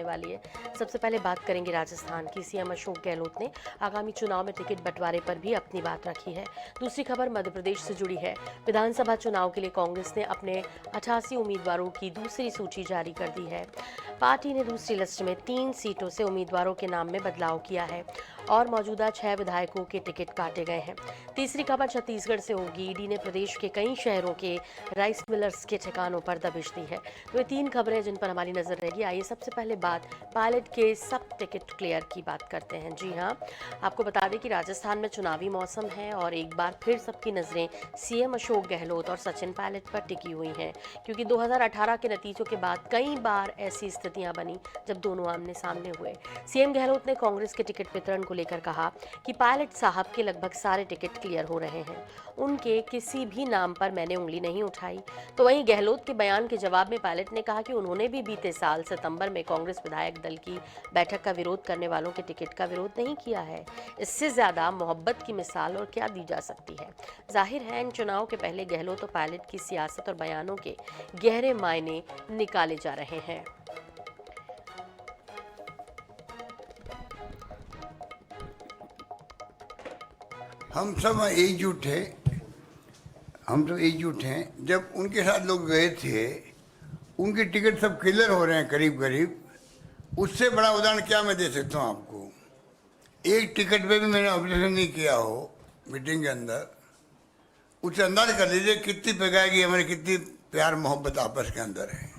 वाली है। सबसे पहले बात करेंगे राजस्थान की। सीएम अशोक गहलोत ने आगामी चुनाव में टिकट बंटवारे पर भी अपनी बात रखी है। दूसरी खबर मध्य प्रदेश से जुड़ी है। विधानसभा चुनाव के लिए कांग्रेस ने अपने 88 उम्मीदवारों की दूसरी सूची जारी कर दी है। पार्टी ने दूसरी लिस्ट में 3 सीटों से उम्मीदवारों के नाम में बदलाव किया है और मौजूदा 6 विधायकों के टिकट काटे गए हैं। तीसरी खबर छत्तीसगढ़ से होगी। ईडी ने प्रदेश के कई शहरों के राइस मिलर्स के ठिकानों पर दबिश दी है। तो ये 3 खबरें जिन पर हमारी नजर रहेगी। आइए सबसे पहले बात पायलट के सब टिकट क्लियर की बात करते हैं। जी हाँ, आपको बता दें कि राजस्थान में चुनावी मौसम है और एक बार फिर सबकी नजरें सीएम अशोक गहलोत और सचिन पायलट पर टिकी हुई हैं, क्योंकि 2018 के नतीजों के बाद कई बार ऐसी स्थितियां बनी जब दोनों आमने सामने हुए। सीएम गहलोत ने कांग्रेस के टिकट वितरण को लेकर कहा कि पायलट साहब के लगभग सारे टिकट क्लियर हो रहे हैं, उनके किसी भी नाम पर मैंने उंगली नहीं उठाई। तो वहीं गहलोत के बयान के जवाब में पायलट ने कहा कि उन्होंने भी बीते साल सितंबर में कांग्रेस विधायक दल की बैठक का विरोध करने वालों के टिकट का विरोध नहीं किया है। इससे ज्यादा मोहब्बत की मिसाल और क्या दी जा सकती है। जाहिर है इन चुनाव के पहले गहलोत और पायलट की सियासत और बयानों के गहरे मायने निकाले जा रहे हैं। हम सब एकजुट थे, हम सब एकजुट हैं। जब उनके साथ लोग गए थे, उनके टिकट सब क्लियर हो रहे हैं करीब करीब। उससे बड़ा उदाहरण क्या मैं दे सकता हूँ आपको। एक टिकट पे भी मैंने ऑब्जर्वेशन नहीं किया हो मीटिंग के अंदर, उससे अंदाज कर लीजिए कितनी प्रकार हमारी कितनी प्यार मोहब्बत आपस के अंदर है।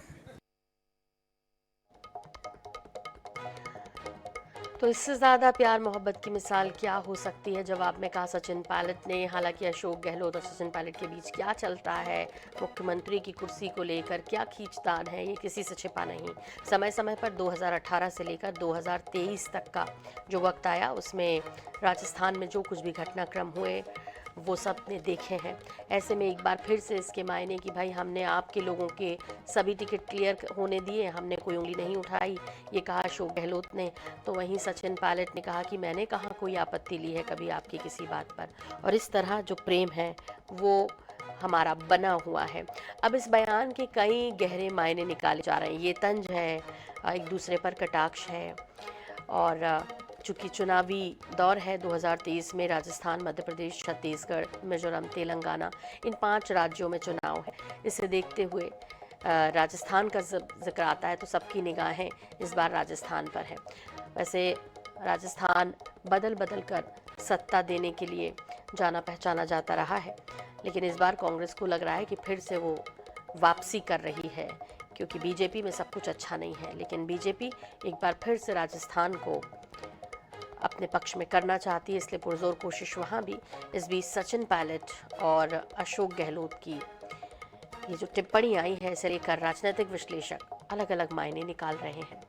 तो इससे ज़्यादा प्यार मोहब्बत की मिसाल क्या हो सकती है, जवाब में कहा सचिन पायलट ने। हालांकि अशोक गहलोत और सचिन पायलट के बीच क्या चलता है, मुख्यमंत्री की कुर्सी को लेकर क्या खींचतान है, ये किसी से छिपा नहीं। समय समय पर 2018 से लेकर 2023 तक का जो वक्त आया, उसमें राजस्थान में जो कुछ भी घटनाक्रम हुए वो सब ने देखे हैं। ऐसे में एक बार फिर से इसके मायने कि भाई हमने आपके लोगों के सभी टिकट क्लियर होने दिए, हमने कोई उंगली नहीं उठाई, ये कहा अशोक गहलोत ने। तो वहीं सचिन पायलट ने कहा कि मैंने कहाँ कोई आपत्ति ली है कभी आपकी किसी बात पर, और इस तरह जो प्रेम है वो हमारा बना हुआ है। अब इस बयान के कई गहरे मायने निकाले जा रहे हैं। ये तंज है, एक दूसरे पर कटाक्ष है, और चूँकि चुनावी दौर है 2023 में राजस्थान, मध्य प्रदेश, छत्तीसगढ़, मिजोरम, तेलंगाना, इन 5 राज्यों में चुनाव है। इसे देखते हुए राजस्थान का जिक्र आता है तो सबकी निगाहें इस बार राजस्थान पर है। वैसे राजस्थान बदल बदल कर सत्ता देने के लिए जाना पहचाना जाता रहा है, लेकिन इस बार कांग्रेस को लग रहा है कि फिर से वो वापसी कर रही है, क्योंकि बीजेपी में सब कुछ अच्छा नहीं है। लेकिन बीजेपी एक बार फिर से राजस्थान को अपने पक्ष में करना चाहती है, इसलिए पुरजोर कोशिश वहाँ भी। इस बीच सचिन पायलट और अशोक गहलोत की ये जो टिप्पणी आई है, इसे लेकर राजनीतिक विश्लेषक अलग अलग मायने निकाल रहे हैं।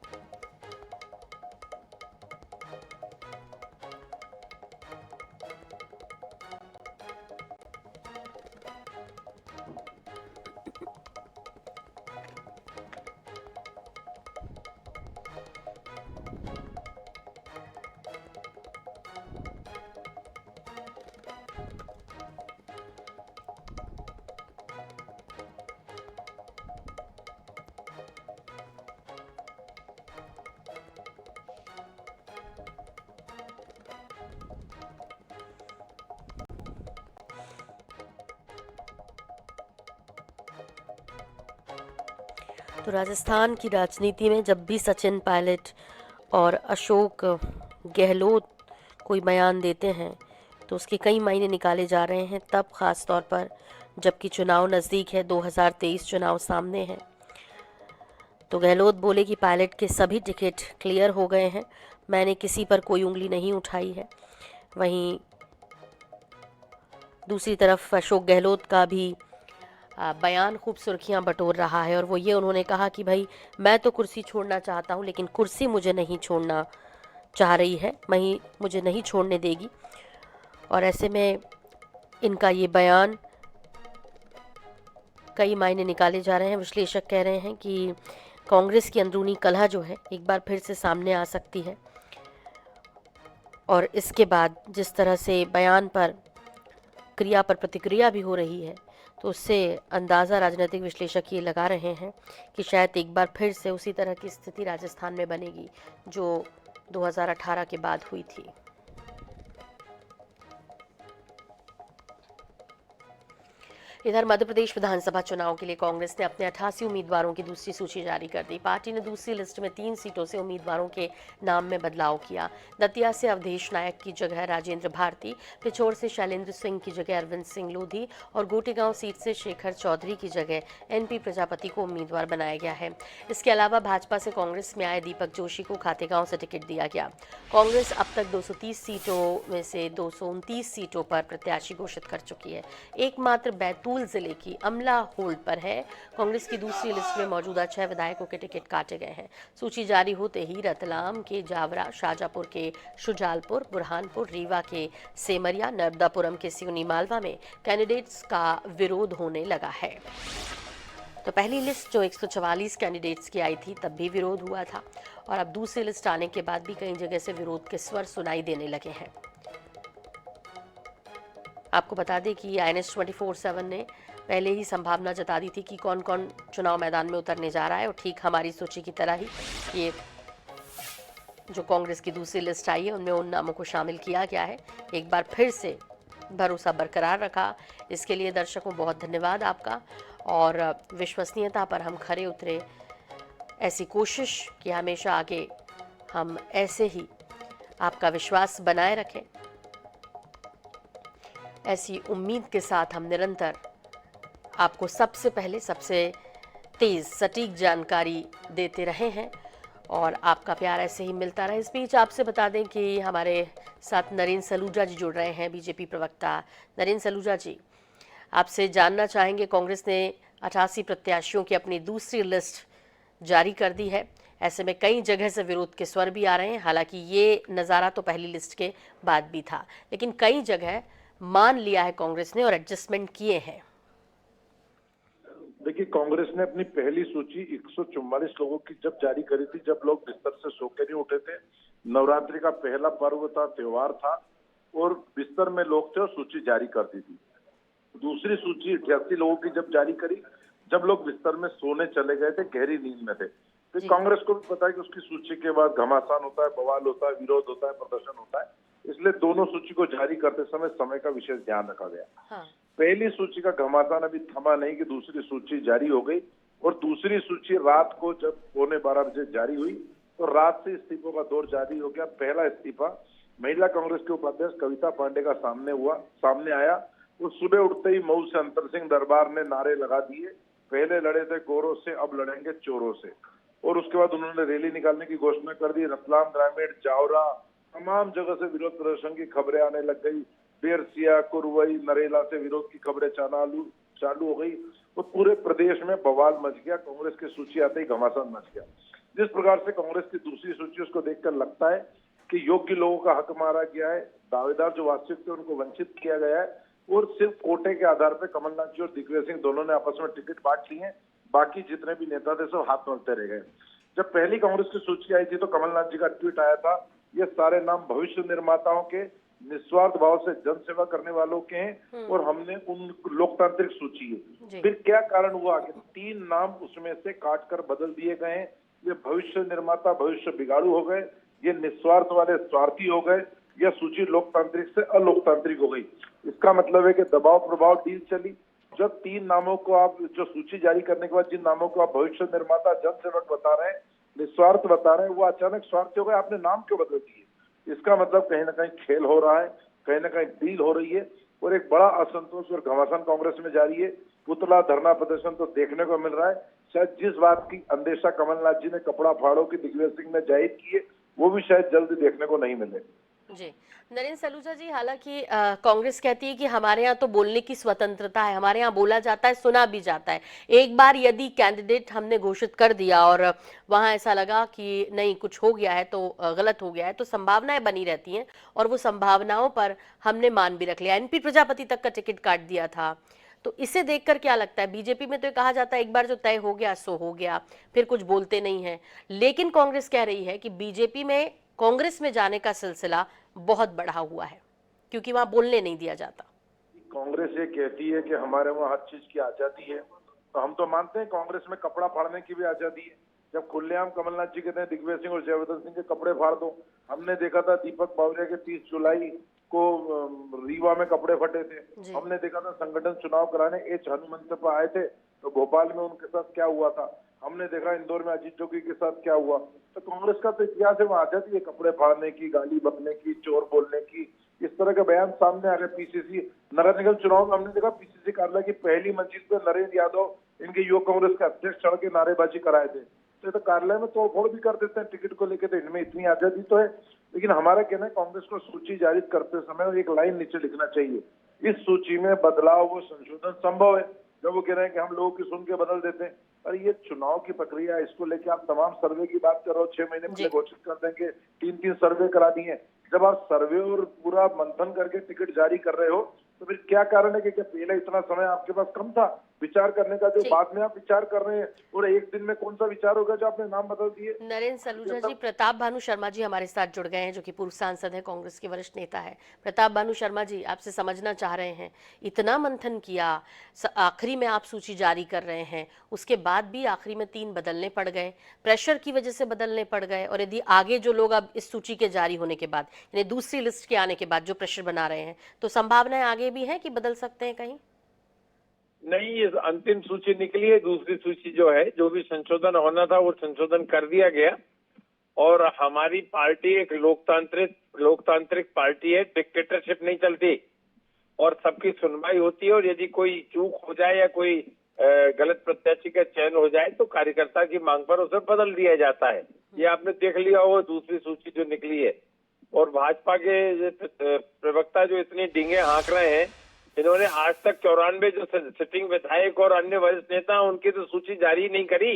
तो राजस्थान की राजनीति में जब भी सचिन पायलट और अशोक गहलोत कोई बयान देते हैं तो उसके कई मायने निकाले जा रहे हैं। तब ख़ास तौर पर जबकि चुनाव नज़दीक है, 2023 चुनाव सामने है, तो गहलोत बोले कि पायलट के सभी टिकट क्लियर हो गए हैं, मैंने किसी पर कोई उंगली नहीं उठाई है। वहीं दूसरी तरफ अशोक गहलोत का भी बयान खूब सुर्खियां बटोर रहा है, और वो ये उन्होंने कहा कि भाई मैं तो कुर्सी छोड़ना चाहता हूं, लेकिन कुर्सी मुझे नहीं छोड़ना चाह रही है, वहीं मुझे नहीं छोड़ने देगी। और ऐसे में इनका ये बयान कई मायने निकाले जा रहे हैं। विश्लेषक कह रहे हैं कि कांग्रेस की अंदरूनी कलह जो है एक बार फिर से सामने आ सकती है, और इसके बाद जिस तरह से बयान पर क्रिया पर प्रतिक्रिया भी हो रही है, तो उससे अंदाज़ा राजनीतिक विश्लेषक ये लगा रहे हैं कि शायद एक बार फिर से उसी तरह की स्थिति राजस्थान में बनेगी जो 2018 के बाद हुई थी। इधर मध्य प्रदेश विधानसभा चुनाव के लिए कांग्रेस ने अपने 88 उम्मीदवारों की दूसरी सूची जारी कर दी। पार्टी ने दूसरी लिस्ट में 3 सीटों से उम्मीदवारों के नाम में बदलाव किया। दतिया से अवधेश नायक की जगह राजेंद्र भारती, पिछोर से शैलेंद्र सिंह की जगह अरविंद सिंह लोधी और गोटेगांव सीट से शेखर चौधरी की जगह एनपी प्रजापति को उम्मीदवार बनाया गया है। इसके अलावा भाजपा से कांग्रेस में आए दीपक जोशी को खातेगांव से टिकट दिया गया। कांग्रेस अब तक 230 सीटों में से 229 सीटों पर प्रत्याशी घोषित कर चुकी है। एकमात्र बैतूल जिले की अमला होल्ड पर है। कांग्रेस की दूसरी लिस्ट में मौजूदा 6 विधायकों के टिकट काटे गए हैं। सूची जारी होते ही रतलाम के जावरा, शाजापुर के शुजालपुर, बुरहानपुर, रीवा के सेमरिया, नर्मदापुरम के सिवनी मालवा में कैंडिडेट्स का विरोध होने लगा है। तो पहली लिस्ट जो 144 कैंडिडेट्स की आई थी तब भी विरोध हुआ था और अब दूसरी लिस्ट आने के बाद भी कई जगह से विरोध के स्वर सुनाई देने लगे हैं। आपको बता दें कि INS 24/7 ने पहले ही संभावना जता दी थी कि कौन कौन चुनाव मैदान में उतरने जा रहा है और ठीक हमारी सूची की तरह ही ये जो कांग्रेस की दूसरी लिस्ट आई है उनमें उन नामों को शामिल किया गया है। एक बार फिर से भरोसा बरकरार रखा, इसके लिए दर्शकों बहुत धन्यवाद आपका और विश्वसनीयता पर हम खरे उतरे। ऐसी कोशिश कि हमेशा आगे हम ऐसे ही आपका विश्वास बनाए रखें, ऐसी उम्मीद के साथ हम निरंतर आपको सबसे पहले सबसे तेज़ सटीक जानकारी देते रहे हैं और आपका प्यार ऐसे ही मिलता रहे। इस बीच आपसे बता दें कि हमारे साथ नरेंद्र सलूजा जी जुड़ रहे हैं, बीजेपी प्रवक्ता। नरेंद्र सलूजा जी, आपसे जानना चाहेंगे, कांग्रेस ने 88 प्रत्याशियों की अपनी दूसरी लिस्ट जारी कर दी है। ऐसे में कई जगह से विरोध के स्वर भी आ रहे हैं। हालांकि ये नज़ारा तो पहली लिस्ट के बाद भी था, लेकिन कई जगह मान लिया है कांग्रेस ने और एडजस्टमेंट किए हैं। देखिए, कांग्रेस ने अपनी पहली सूची 144 लोगों की जब जारी करी थी, जब लोग बिस्तर से सो के नहीं उठे थे, नवरात्रि का पहला पर्व था, त्योहार था और बिस्तर में लोग थे और सूची जारी कर दी थी। दूसरी सूची 88 लोगों की जब जारी करी, जब लोग बिस्तर में सोने चले गए थे, गहरी नींद में थे। तो कांग्रेस को भी पता है कि उसकी सूची के बाद घमासान होता है, बवाल होता है, विरोध होता है, प्रदर्शन होता है, इसलिए दोनों सूची को जारी करते समय का विशेष ध्यान रखा गया। हाँ। पहली सूची का घमासान अभी थमा नहीं कि दूसरी सूची जारी हो गई और दूसरी सूची रात को जब 11:15 जारी हुई तो रात से इस्तीफों का दौर जारी हो गया। पहला इस्तीफा महिला कांग्रेस के उपाध्यक्ष कविता पांडे का सामने आया और सुबह उठते ही मऊ से अंतर सिंह दरबार ने नारे लगा दिए, पहले लड़े थे गोरों से, अब लड़ेंगे चोरों से। और उसके बाद उन्होंने रैली निकालने की घोषणा कर दी। रतलाम ग्रामीण, जावरा, तमाम जगह से विरोध प्रदर्शन की खबरें आने लग गई। बेरसिया, कुरवई, नरेला से विरोध की खबरें चालू हो गई और पूरे प्रदेश में बवाल मच गया। कांग्रेस की सूची आते ही घमासान मच गया। जिस प्रकार से कांग्रेस की दूसरी सूची, उसको देखकर लगता है कि योग्य लोगों का हक मारा गया है, दावेदार जो वास्तविक थे उनको वंचित किया गया है और सिर्फ कोटे के आधार पर कमलनाथ जी और दिग्विजय सिंह दोनों ने आपस में टिकट बांट लिए हैं। बाकी जितने भी नेता थे सब हाथ मलते रह गए। जब पहली कांग्रेस की सूची आई थी तो कमलनाथ जी का ट्वीट आया था, ये सारे नाम भविष्य निर्माताओं के, निस्वार्थ भाव से जनसेवा करने वालों के हैं और हमने उन लोकतांत्रिक सूची है। फिर क्या कारण हुआ कि 3 नाम उसमें से काट कर बदल दिए गए हैं। ये भविष्य निर्माता भविष्य बिगाड़ू हो गए, ये निस्वार्थ वाले स्वार्थी हो गए, यह सूची लोकतांत्रिक से अलोकतांत्रिक हो गई। इसका मतलब है कि दबाव प्रभाव डील चली। जब 3 नामों को आप जो सूची जारी करने के बाद जिन नामों को आप भविष्य निर्माता, जनसेवक बता रहे हैं, निस्वार्थ बता रहे हैं, वो अचानक स्वार्थी हो गए। आपने नाम क्यों बदल दिए? इसका मतलब कहीं ना कहीं खेल हो रहा है, कहीं ना कहीं डील हो रही है और एक बड़ा असंतोष और घमासान कांग्रेस में जारी है। पुतला धरना प्रदर्शन तो देखने को मिल रहा है। शायद जिस बात की अंदेशा कमलनाथ जी ने कपड़ा फाड़ो की दिग्विजय सिंह ने जाहिर की है, वो भी शायद जल्द देखने को नहीं मिले। जी नरेंद्र सलूजा जी, हालांकि कांग्रेस कहती है कि हमारे यहाँ तो बोलने की स्वतंत्रता है, हमारे यहाँ बोला जाता है, सुना भी जाता है। एक बार यदि कैंडिडेट हमने घोषित कर दिया और वहाँ ऐसा लगा कि नहीं कुछ हो गया है तो गलत हो गया है, तो संभावनाएं बनी रहती हैं और वो संभावनाओं पर हमने मान भी रख लिया। एनपी प्रजापति तक का टिकट काट दिया था, तो इसे देखकर क्या लगता है? बीजेपी में तो कहा जाता है एक बार जो तय हो गया सो हो गया, फिर कुछ बोलते नहीं है, लेकिन कांग्रेस कह रही है कि बीजेपी में कांग्रेस में जाने का सिलसिला बहुत बढ़ा हुआ है क्योंकि वहां बोलने नहीं दिया जाता। कांग्रेस ये कहती है कि हमारे वहाँ हर चीज की आजादी है, तो हम तो मानते हैं कांग्रेस में कपड़ा फाड़ने की भी आजादी है। जब खुलेआम कमलनाथ जी कहते हैं दिग्विजय सिंह और जयवर्धन सिंह के कपड़े फाड़ दो, हमने देखा था दीपक बावरिया के 30 जुलाई को रीवा में कपड़े फटे थे। हमने देखा था संगठन चुनाव कराने एच हनुमंत पर आए थे, तो भोपाल में उनके साथ क्या हुआ था। हमने देखा इंदौर में अजीत जोगी के साथ क्या हुआ। तो कांग्रेस का तो इतिहास है, वहां आजादी है कपड़े फाड़ने की, गाली बकने की, चोर बोलने की, इस तरह के बयान सामने आ गए। पीसीसी नगर निगम चुनाव में हमने देखा पीसीसी कार्यालय की पहली मंजिल पे नरेंद्र यादव इनके युवक कांग्रेस के अध्यक्ष चढ़ के नारेबाजी कराए थे। तो कार्यालय में तोड़फोड़ भी कर देते हैं टिकट को लेकर, तो इनमें इतनी आजादी तो है। लेकिन हमारा कहना है कांग्रेस को सूची जारी करते समय एक लाइन नीचे लिखना चाहिए, इस सूची में बदलाव व संशोधन संभव है। जब वो कह रहे हैं कि हम लोगों की सुन के बदल देते हैं, अरे ये चुनाव की प्रक्रिया है, इसको लेके आप तमाम सर्वे की बात कर रहे हो, 6 महीने पहले घोषित कर देंगे, 3-3 सर्वे करा दिए। जब आप सर्वे और पूरा मंथन करके टिकट जारी कर रहे हो, तो फिर क्या कारण है कि क्या पहले इतना समय आपके पास कम था विचार करने का, जो बाद में आप विचार कर रहे हैं, और एक दिन में कौन सा विचार होगा जो आपने नाम बदल दिए। नरेंद्र सलूजा जी, प्रताप भानु शर्मा जी हमारे साथ जुड़ गए हैं, जो कि पूर्व सांसद है, कांग्रेस के वरिष्ठ नेता है। प्रताप भानु शर्मा जी, आपसे समझना चाह रहे हैं, इतना मंथन किया, आखिरी में आप सूची जारी कर रहे हैं, उसके बाद भी आखिरी में 3 बदलने पड़ गए, प्रेशर की वजह से बदलने पड़ गए, और यदि आगे जो लोग अब इस सूची के जारी होने के बाद, यानी दूसरी लिस्ट के आने के बाद जो प्रेशर बना रहे हैं, तो संभावनाएं आगे भी है कि बदल सकते हैं कहीं? नहीं, ये अंतिम सूची निकली है। दूसरी सूची जो है, जो भी संशोधन होना था वो संशोधन कर दिया गया। और हमारी पार्टी एक लोकतांत्रिक पार्टी है, डिक्टेटरशिप नहीं चलती, और सबकी सुनवाई होती है। और यदि कोई चूक हो जाए या कोई गलत प्रत्याशी का चयन हो जाए, तो कार्यकर्ता की मांग पर उसे बदल दिया जाता है। ये आपने देख लिया हो दूसरी सूची जो निकली है। और भाजपा के प्रवक्ता जो इतनी डींगे हाँक रहे हैं, इन्होंने आज तक 94 जो सिटिंग विधायक और अन्य वरिष्ठ नेता उनकी तो सूची जारी नहीं करी।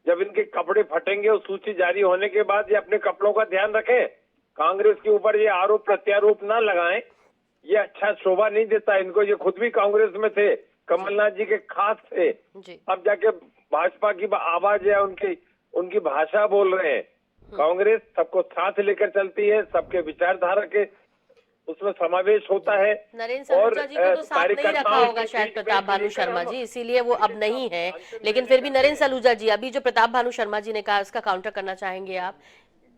जब इनके कपड़े फटेंगे उस सूची जारी होने के बाद ये अपने कपड़ों का ध्यान रखें, कांग्रेस के ऊपर ये आरोप प्रत्यारोप ना लगाएं, ये अच्छा शोभा नहीं देता इनको। ये खुद भी कांग्रेस में थे, कमलनाथ जी के खास थे, अब जाके भाजपा की आवाज है, उनकी भाषा बोल रहे हैं। कांग्रेस सबको साथ लेकर चलती है, सबके विचारधारा के उसमें समावेश होता है। नरेंद्र सलूजा जी को तो साथ नहीं रखा होगा शायद प्रताप भानु शर्मा जी, इसीलिए वो अब नहीं है। लेकिन फिर भी नरेंद्र सलूजा जी, अभी जो प्रताप भानु शर्मा जी ने कहा, उसका काउंटर करना चाहेंगे आप?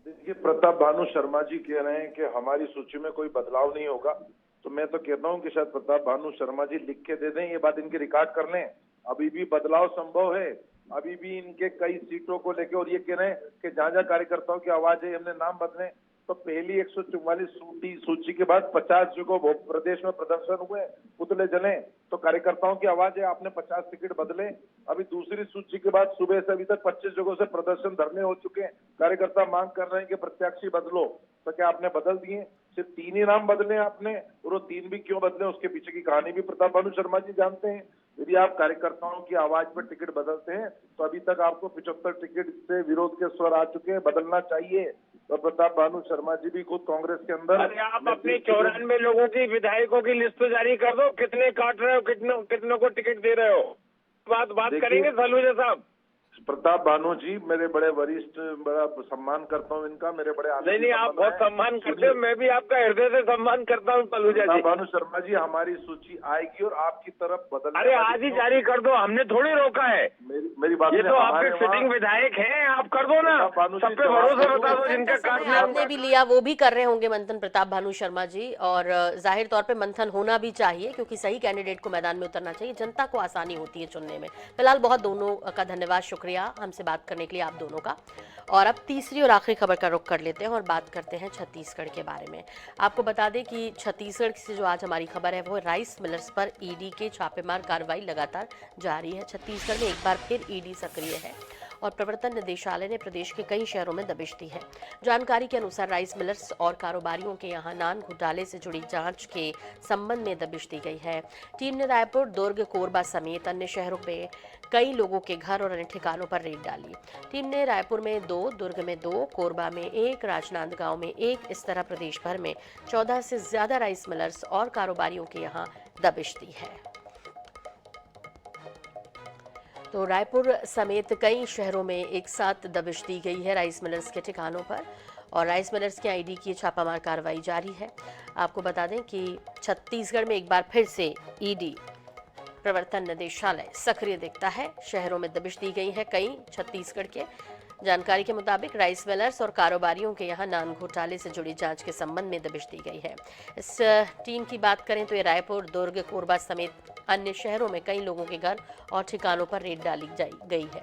देखिए, प्रताप भानु शर्मा जी कह रहे हैं कि हमारी सूची में कोई बदलाव नहीं होगा, तो मैं तो कहता हूं कि शायद प्रताप भानु शर्मा जी लिख के दे दें, ये बात इनकी रिकॉर्ड कर लें। अभी भी बदलाव संभव है, अभी भी इनके कई सीटों को लेकर, और ये कह रहे हैं कि जहां कार्यकर्ताओं की आवाज है हमने नाम बदले, तो पहली 144 सूची के बाद 50 जगह प्रदेश में प्रदर्शन हुए, पुतले जले, तो कार्यकर्ताओं की आवाज है आपने 50 टिकट बदले। अभी दूसरी सूची के बाद सुबह से अभी तक 25 जगहों से प्रदर्शन धरने हो चुके हैं, कार्यकर्ता मांग कर रहे हैं कि प्रत्याशी बदलो, तो क्या आपने बदल दिए? सिर्फ 3 ही नाम बदले आपने, और वो 3 भी क्यों बदले उसके पीछे की कहानी भी प्रताप भानु शर्मा जी जानते हैं। यदि आप कार्यकर्ताओं की आवाज पर टिकट बदलते हैं, तो अभी तक आपको 75 टिकट से विरोध के स्वर आ चुके हैं, बदलना चाहिए। तो प्रताप भानु शर्मा जी भी खुद कांग्रेस के अंदर, अरे आप अपने 94 लोगों की विधायकों की लिस्ट जारी कर दो, कितने काट रहे हो, कितनों को टिकट दे रहे हो, बात करेंगे सलूजा साहब। प्रताप भानु जी मेरे बड़े वरिष्ठ, बड़ा सम्मान करता हूँ इनका, मेरे बड़े नहीं, आप बहुत सम्मान करते हो, मैं भी आपका हृदय से सम्मान करता हूँ सलूजा जी। भानु शर्मा जी, हमारी सूची आएगी और आपकी तरफ बदल, अरे आज ही जारी कर दो, हमने थोड़ी रोका है। मेरी बात, ये तो आपके सिटिंग विधायक हैं, आप कर दो ना, सब पे भरोसा बता दो, जिनका काटना आपने भी लिया वो भी कर रहे होंगे मंथन प्रताप भानु शर्मा जी, और जाहिर तौर पे मंथन होना भी चाहिए, क्योंकि सही कैंडिडेट को मैदान में उतरना चाहिए, जनता को आसानी होती है चुनने में। फिलहाल बहुत दोनों का धन्यवाद, शुक्रिया हमसे बात करने के लिए आप दोनों का। और अब तीसरी और आखिरी खबर का रुख कर लेते हैं और बात करते हैं छत्तीसगढ़ के बारे में। आपको बता दें कि छत्तीसगढ़ से जो आज हमारी खबर है वो राइस मिलर्स पर ईडी के छापेमार कार्रवाई लगातार जारी है। छत्तीसगढ़ में एक बार फिर ईडी सक्रिय है और प्रवर्तन निदेशालय ने प्रदेश के कई शहरों में दबिश दी है। जानकारी के अनुसार राइस मिलर्स और कारोबारियों के यहां नान घोटाले से जुड़ी जांच के संबंध में दबिश दी गई है। टीम ने रायपुर, दुर्ग, कोरबा समेत अन्य शहरों में कई लोगों के घर और अन्य ठिकानों पर रेड डाली। टीम ने रायपुर में 2, दुर्ग में 2, कोरबा में 1, राजनांदगांव में 1, इस तरह प्रदेश भर में 14 से ज्यादा राइस मिलर्स और कारोबारियों के यहां दबिश दी है। तो रायपुर समेत कई शहरों में एक साथ दबिश दी गई है राइस मिलर्स के ठिकानों पर और राइस मिलर्स के आईडी की छापामार कार्रवाई जारी है। आपको बता दें कि छत्तीसगढ़ में एक बार फिर से ईडी प्रवर्तन निदेशालय सक्रिय दिखता है। शहरों में दबिश दी गई है कई छत्तीसगढ़ के। जानकारी के मुताबिक राइस मिलर्स और कारोबारियों के यहां नान घोटाले से जुड़ी जांच के संबंध में दबिश दी गई है। इस टीम की बात करें तो ये रायपुर, दुर्ग, कोरबा समेत अन्य शहरों में कई लोगों के घर और ठिकानों पर रेड डाली गई है।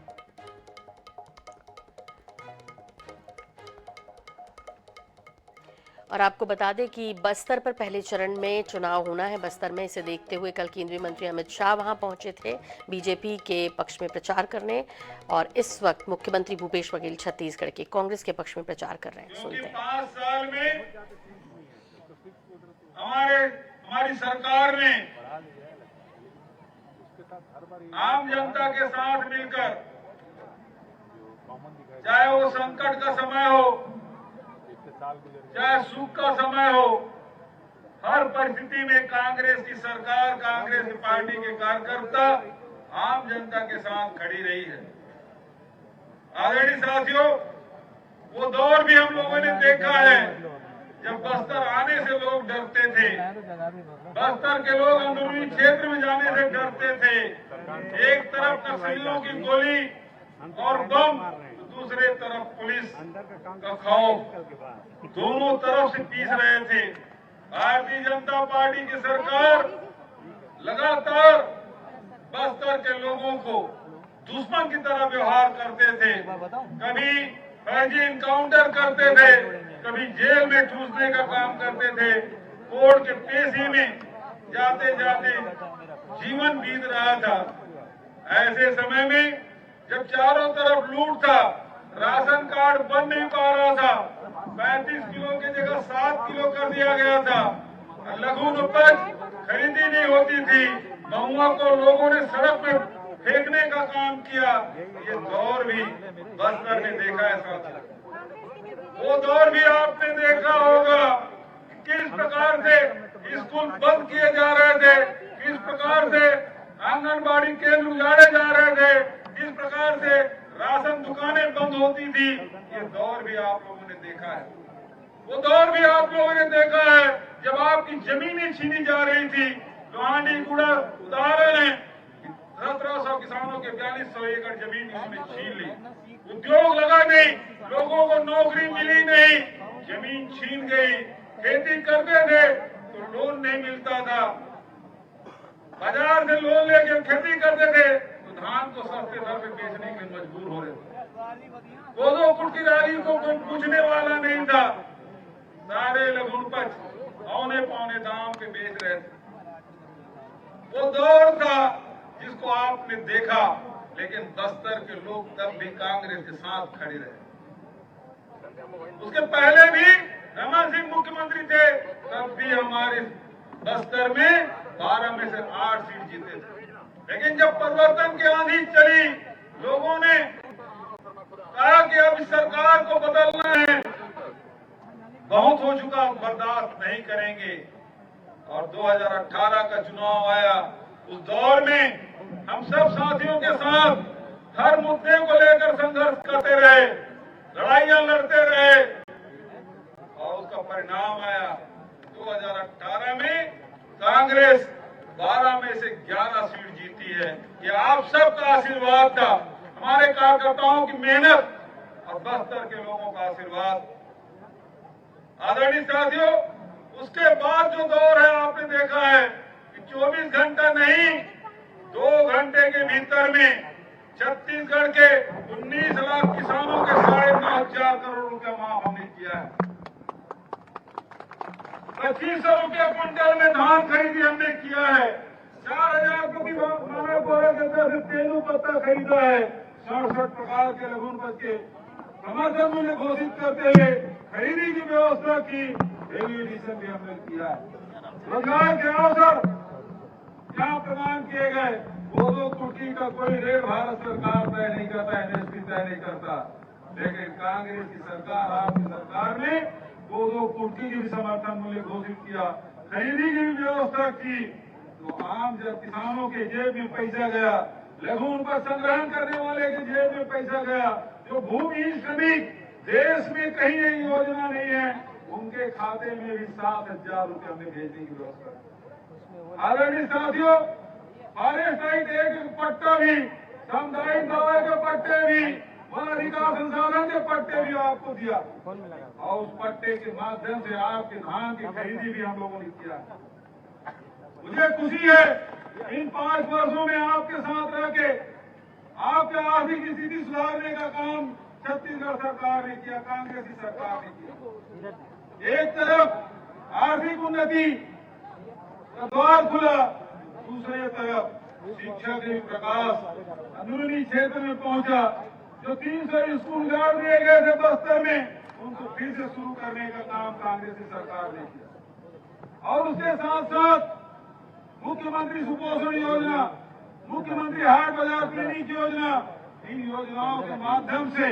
और आपको बता दें कि बस्तर पर पहले चरण में चुनाव होना है। बस्तर में इसे देखते हुए कल केंद्रीय मंत्री अमित शाह वहां पहुंचे थे बीजेपी के पक्ष में प्रचार करने और इस वक्त मुख्यमंत्री भूपेश बघेल छत्तीसगढ़ के कांग्रेस के पक्ष में प्रचार कर रहे हैं। सुनते हैं। 5 साल में हमारी सरकार ने आम जनता के साथ मिलकर, चाहे वो संकट का समय हो, चाहे सुख का समय हो, हर परिस्थिति में कांग्रेस की सरकार, कांग्रेस की पार्टी के कार्यकर्ता आम जनता के साथ खड़ी रही है। आदरणीय साथियों, वो दौर भी हम लोगों ने देखा है जब बस्तर आने से लोग डरते थे, बस्तर के लोग अंदरूनी क्षेत्र में जाने से डरते थे। एक तरफ नक्सलियों की गोली और बम, दूसरे तरफ पुलिस का खौफ, दोनों तरफ से पीस रहे थे। भारतीय जनता पार्टी की सरकार लगातार बस्तर के लोगों को दुश्मन की तरह व्यवहार करते थे। कभी फर्जी इनकाउंटर करते थे, कभी जेल में ठूसने का काम करते थे। कोर्ट के पेशी में जाते जाते जीवन बीत रहा था। ऐसे समय में जब चारों तरफ लूट था, राशन कार्ड बन नहीं पा रहा था, 35 किलो की जगह 7 किलो कर दिया गया था, लघु उपज खरीदी नहीं होती थी, महुआ को लोगों ने सड़क में फेंकने का काम किया। ये दौर भी बस्तर ने देखा है साथियों। वो दौर भी आपने देखा होगा किस प्रकार से स्कूल बंद किए जा रहे थे, किस प्रकार से आंगनबाड़ी केंद्र उजाड़े जा रहे थे, किस प्रकार से राशन दुकानें बंद होती थी। ये दौर भी आप लोगों ने देखा है। वो दौर भी आप लोगों ने देखा है जब आपकी जमीनें छीनी जा रही थी। लोहांडी गुड़ा उदाहरण है, 1700 किसानों के 4200 एकड़ जमीन इन्होंने छीन ली। उद्योग लगा नहीं, लोगों को नौकरी मिली नहीं, जमीन छीन गई। खेती करते थे तो लोन नहीं मिलता था, बाजार से लोन लेकर खेती करते थे तो धान को सस्ते दर पे बेचने के लिए मजबूर हो रहे थे। कोदो कुटकी रागी को कोई पूछने वाला नहीं था, सारे लघु उपज औने पौने दाम पे बेच रहे थे। वो दौर था जिसको आपने देखा, लेकिन बस्तर के लोग तब भी कांग्रेस के साथ खड़े रहे। उसके पहले भी रमन सिंह मुख्यमंत्री थे, तब भी हमारे बस्तर में 12 में से 8 सीट जीते थे। लेकिन जब परिवर्तन की आंधी चली, लोगों ने कहा कि अब इस सरकार को बदलना है, बहुत हो चुका, बर्दाश्त नहीं करेंगे। और 2018 का चुनाव आया। उस दौर में हम सब साथियों के साथ हर मुद्दे को लेकर संघर्ष करते रहे, लड़ाइयां लड़ते रहे और उसका परिणाम आया। 2018 में कांग्रेस 12 में से 11 सीट जीती है। ये आप सबका आशीर्वाद था, हमारे कार्यकर्ताओं की मेहनत और बस्तर के लोगों का आशीर्वाद। आदरणीय साथियों, उसके बाद जो दौर है आपने देखा है कि 24 घंटा नहीं, 2 घंटे के भीतर में छत्तीसगढ़ के 19 लाख किसानों के 9.5 करोड़ रुपया माफ हमने किया है। 2500 रुपया क्विंटल में धान खरीदी हमने किया है। 4000 प्रति मानव बोरा के तरफ से तेलू पत्ता खरीदा है। 67 प्रकार के लघु उपज के समर्थन मूल्य घोषित करते हुए खरीदी की व्यवस्था की, रेगुलेशन भी हमने किया है। रोजगार के अवसर क्या प्रदान किए गए, कोदो कुटकी का कोई रेट भारत सरकार तय नहीं करता, एनएसपी तय नहीं करता, लेकिन कांग्रेस की सरकार, आपकी सरकार ने कोदो कुटकी की भी समर्थन मूल्य घोषित किया, खरीदी की भी व्यवस्था की। तो आम जब किसानों के जेब में पैसा गया, लघु पर संग्रहण करने वाले के जेब में पैसा गया। जो भूमिहीन श्रमिक देश में कहीं ये योजना नहीं है, उनके खाते में भी 7,000 रुपये हमने भेजने की व्यवस्था। आदरणीय साथियों, फॉरेस्ट एक पट्टा भी, सामुदायिक दवाई के पट्टे भी, वन अधिकार संसाधन के पट्टे भी आपको दिया, और उस पट्टे के माध्यम से आपके धान की खरीदी भी हम लोगों ने किया। मुझे खुशी है इन 5 वर्षों में आपके साथ रह के आपके आर्थिक स्थिति सुधारने का काम छत्तीसगढ़ सरकार ने किया, कांग्रेसी सरकार ने किया। एक तरफ आर्थिक उन्नति का द्वार खुला, दूसरे तरफ शिक्षा के प्रकाश अंदरूनी क्षेत्र में पहुंचा। जो 300 स्कूल गाड़ दिए गए थे बस्तर में, उनको फिर से शुरू करने का काम कांग्रेसी सरकार ने किया। और उसके साथ साथ मुख्यमंत्री सुपोषण योजना, मुख्यमंत्री हाट बाजार क्लिनिक योजना, इन योजनाओं के माध्यम से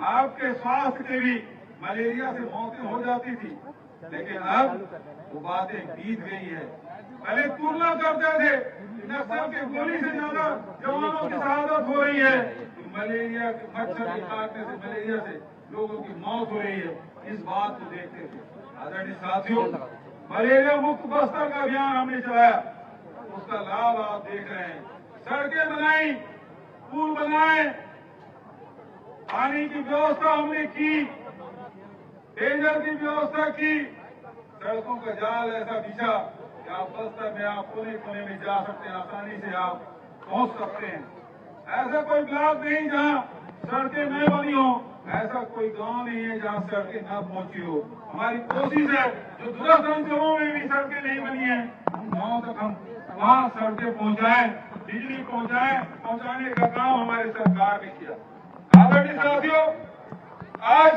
आपके स्वास्थ्य के भी मलेरिया से मौतें हो जाती थी, लेकिन अब वो बातें बीत गई है। पहले तुलना करते थे, नक्सल की गोली से ज्यादा जवानों की शहादत हो रही है, मलेरिया के मच्छर के काटने से, मलेरिया से लोगों की मौत हो रही है, इस बात को देखते थे। आदरणीय साथियों, मलेरिया मुक्त बस्तर का अभियान हमने चलाया, उसका लाभ आप देख रहे हैं। सड़कें बनाई, पुल बनाए, पानी की व्यवस्था हमने की, पेयजल की व्यवस्था की, सड़कों का जाल ऐसा बिछा कि आप बस्तर में आप कोने कोने में जा सकते हैं, आसानी से आप पहुंच सकते हैं। ऐसा कोई ब्लॉक नहीं जहां सड़कें न बनी हो, ऐसा कोई गांव नहीं है जहां सड़कें न पहुंची हो। हमारी कोशिश है जो दूरस्थ अंचलों में भी सड़कें नहीं बनी है, उन गांवों तक हम वहां सड़कें पहुंचाएं, बिजली पहुंचाने का काम हमारी सरकार ने किया। आदरणीय साथियों, आज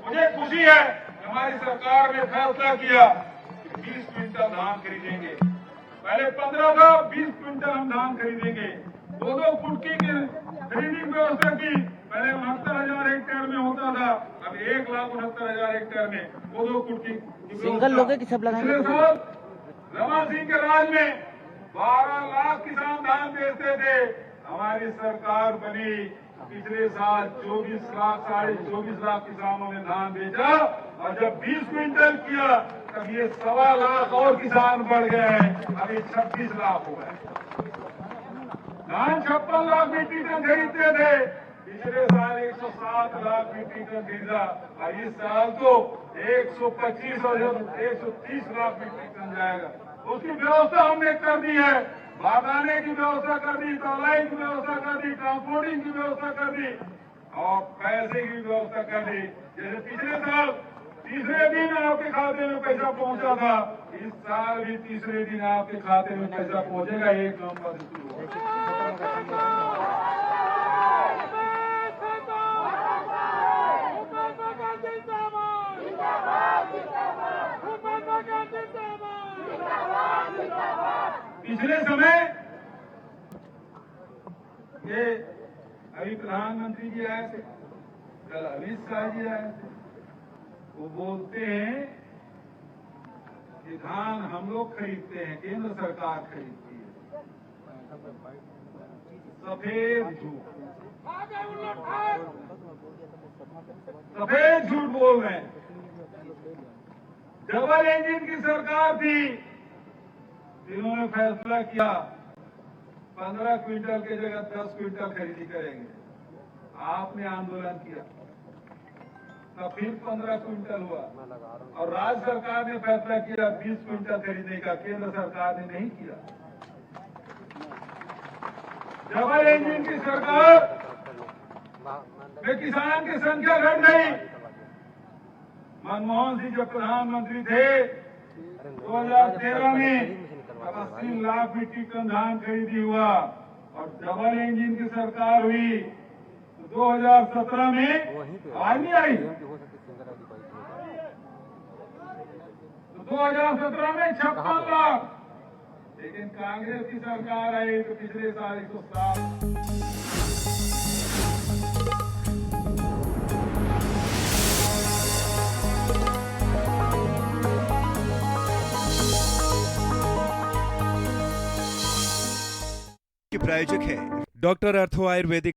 मुझे खुशी है हमारी सरकार ने फैसला किया कि 20 क्विंटल धान खरीदेंगे। पहले 15 था, 20 क्विंटल हम धान खरीदेंगे। 2-2 फुटकी की खरीदी व्यवस्था की। पहले 69,000 हेक्टेयर में होता था, अब 1,69,000 हेक्टेयर में 2-2 फुटकी की सिंगल लोगे कि सब लगाएंगे? पिछले साल रमन सिंह के राज में 12 लाख किसान धान बेचते थे। हमारी सरकार बनी, पिछले साल 24 लाख, 24.5 लाख किसानों ने धान बेचा, और जब 20 क्विंटल किया तब ये 1.25 लाख और किसान बढ़ गए हैं, अभी 26 लाख हो गए। धान 56 लाख मीट्रिक टन खरीदते थे, पिछले साल 107 लाख मीट्रिक टन खरीदा, और इस साल तो 125 और 130 लाख मीट्रिक टन जाएगा। उसकी व्यवस्था हमने कर दी है, बारदाने की व्यवस्था कर दी, तौलाई की व्यवस्था कर दी, ट्रांसपोर्टिंग की व्यवस्था कर दी, और पैसे की व्यवस्था कर दी। जैसे पिछले साल तीसरे दिन आपके खाते में पैसा पहुंचा था, इस साल भी तीसरे दिन आपके खाते में पैसा पहुंचेगा 1 नवंबर से शुरू होगा। पिछले समय ये अभी प्रधानमंत्री जी आए थे, कल अमित शाह जी आए थे, वो बोलते हैं कि धान हम लोग खरीदते हैं, केंद्र सरकार खरीदती है। सफेद झूठ बोल रहे हैं। डबल इंजन की सरकार थी, इन्होंने फैसला किया 15 क्विंटल की जगह 10 क्विंटल खरीदी करेंगे। आपने आंदोलन किया, तब फिर 15 क्विंटल हुआ, और राज्य सरकार ने फैसला किया 20 क्विंटल खरीदने का, केंद्र सरकार ने नहीं किया। डबल इंजन की सरकार में किसान की संख्या घट गई। मनमोहन सिंह जब प्रधानमंत्री थे 2013 में 80 लाख मीट्रिक टन धान खरीदी हुआ, और डबल इंजन की सरकार हुई तो 2017 में आवाज नहीं आई, तो 2017 में 56 लाख, लेकिन कांग्रेस की सरकार आई तो पिछले साल 107। प्रायोजक है डॉक्टर अर्थो आयुर्वेदिक